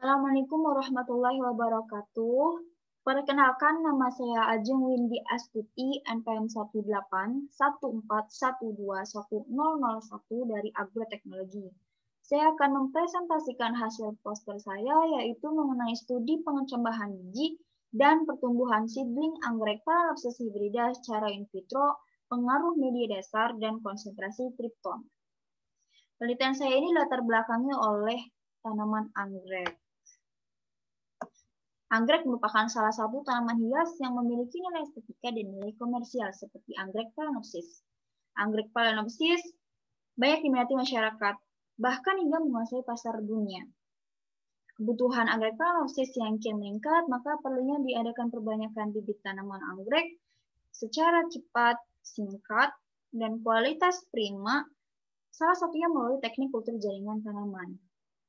Assalamualaikum warahmatullahi wabarakatuh. Perkenalkan, nama saya Ajeng Windy Astuti, NPM 1814121001 dari Agroteknologi. Saya akan mempresentasikan hasil poster saya, yaitu mengenai studi pengecambahan biji dan pertumbuhan seedling anggrek Phalaenopsis hibrida secara in vitro, pengaruh media dasar, dan konsentrasi tripton. Penelitian saya ini latar belakangi oleh tanaman anggrek. Anggrek merupakan salah satu tanaman hias yang memiliki nilai estetika dan nilai komersial seperti anggrek Phalaenopsis. Anggrek Phalaenopsis banyak diminati masyarakat, bahkan hingga menguasai pasar dunia. Kebutuhan anggrek Phalaenopsis yang kian meningkat, maka perlunya diadakan perbanyakan bibit tanaman anggrek secara cepat, singkat, dan kualitas prima, salah satunya melalui teknik kultur jaringan tanaman.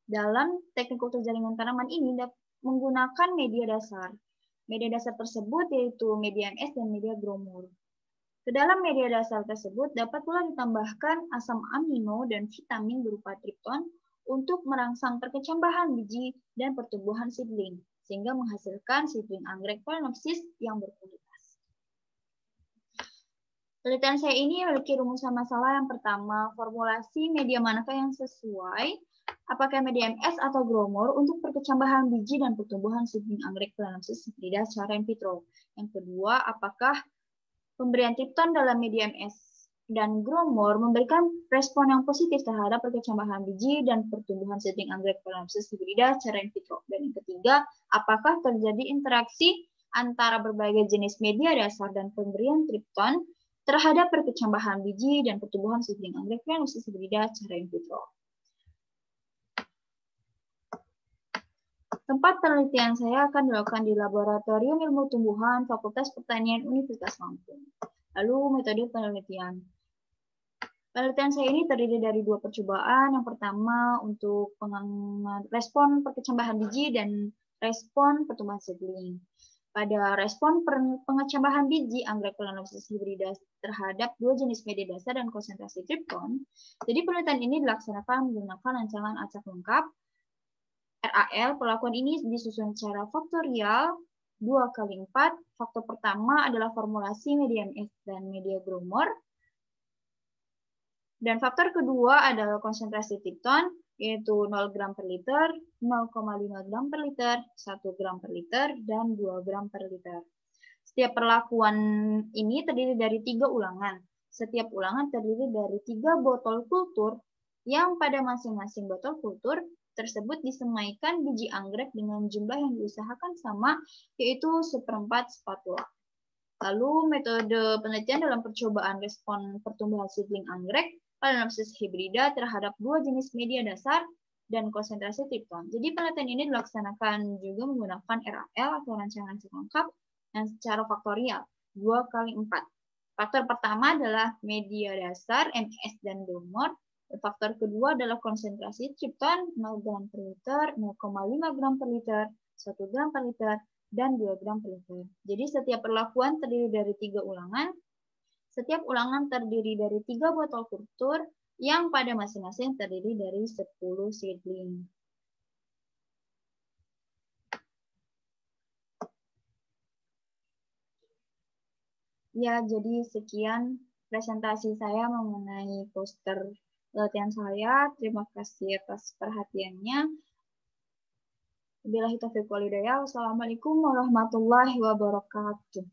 Dalam teknik kultur jaringan tanaman ini menggunakan media dasar. Media dasar tersebut yaitu media MS dan media Gromor. Ke dalam media dasar tersebut dapat pula ditambahkan asam amino dan vitamin berupa tripton untuk merangsang perkecambahan biji dan pertumbuhan seedling, sehingga menghasilkan seedling anggrek Phalaenopsis yang berkualitas. Penelitian saya ini memiliki rumusan masalah yang pertama, formulasi media manakah yang sesuai, apakah media MS atau Gromor untuk perkecambahan biji dan pertumbuhan seedling anggrek Phalaenopsis hibrida secara in vitro. Yang kedua, apakah pemberian tripton dalam media MS dan Gromor memberikan respon yang positif terhadap perkecambahan biji dan pertumbuhan seedling anggrek Phalaenopsis hibrida secara in vitro. Dan yang ketiga, apakah terjadi interaksi antara berbagai jenis media dasar dan pemberian tripton terhadap perkecambahan biji dan pertumbuhan seedling anggrek Phalaenopsis hibrida secara in vitro. Tempat penelitian saya akan dilakukan di Laboratorium Ilmu Tumbuhan Fakultas Pertanian Universitas Lampung. Lalu metode penelitian. Penelitian saya ini terdiri dari dua percobaan. Yang pertama untuk respon perkecambahan biji dan respon pertumbuhan seedling. Pada respon pengecambahan biji anggrek Phalaenopsis hibrida terhadap dua jenis media dasar dan konsentrasi tripton, jadi penelitian ini dilaksanakan menggunakan rancangan acak lengkap RAL. Perlakuan ini disusun secara faktorial 2 kali 4. Faktor pertama adalah formulasi media MS dan media Gromor. Dan faktor kedua adalah konsentrasi tripton, yaitu 0 gram per liter, 0,5 gram per liter, 1 gram per liter, dan 2 gram per liter. Setiap perlakuan ini terdiri dari 3 ulangan. Setiap ulangan terdiri dari 3 botol kultur yang pada masing-masing botol kultur tersebut disemaikan biji anggrek dengan jumlah yang diusahakan sama, yaitu 1/4 spatula. Lalu metode penelitian dalam percobaan respon pertumbuhan seedling anggrek Phalaenopsis hibrida terhadap dua jenis media dasar dan konsentrasi tripton. Jadi penelitian ini dilaksanakan juga menggunakan RAL atau rancangan lengkap yang secara faktorial 2 kali 4. Faktor pertama adalah media dasar MS dan Gromor. Faktor kedua adalah konsentrasi tripton 0 gram per liter, 0,5 gram per liter, 1 gram per liter, dan 2 gram per liter. Jadi setiap perlakuan terdiri dari 3 ulangan. Setiap ulangan terdiri dari 3 botol kultur yang pada masing-masing terdiri dari 10 seedling. Ya, jadi sekian presentasi saya mengenai poster penelitian saya. Terima kasih atas perhatiannya. Wabillahi taufiq wal hidayah. Wassalamualaikum warahmatullahi wabarakatuh.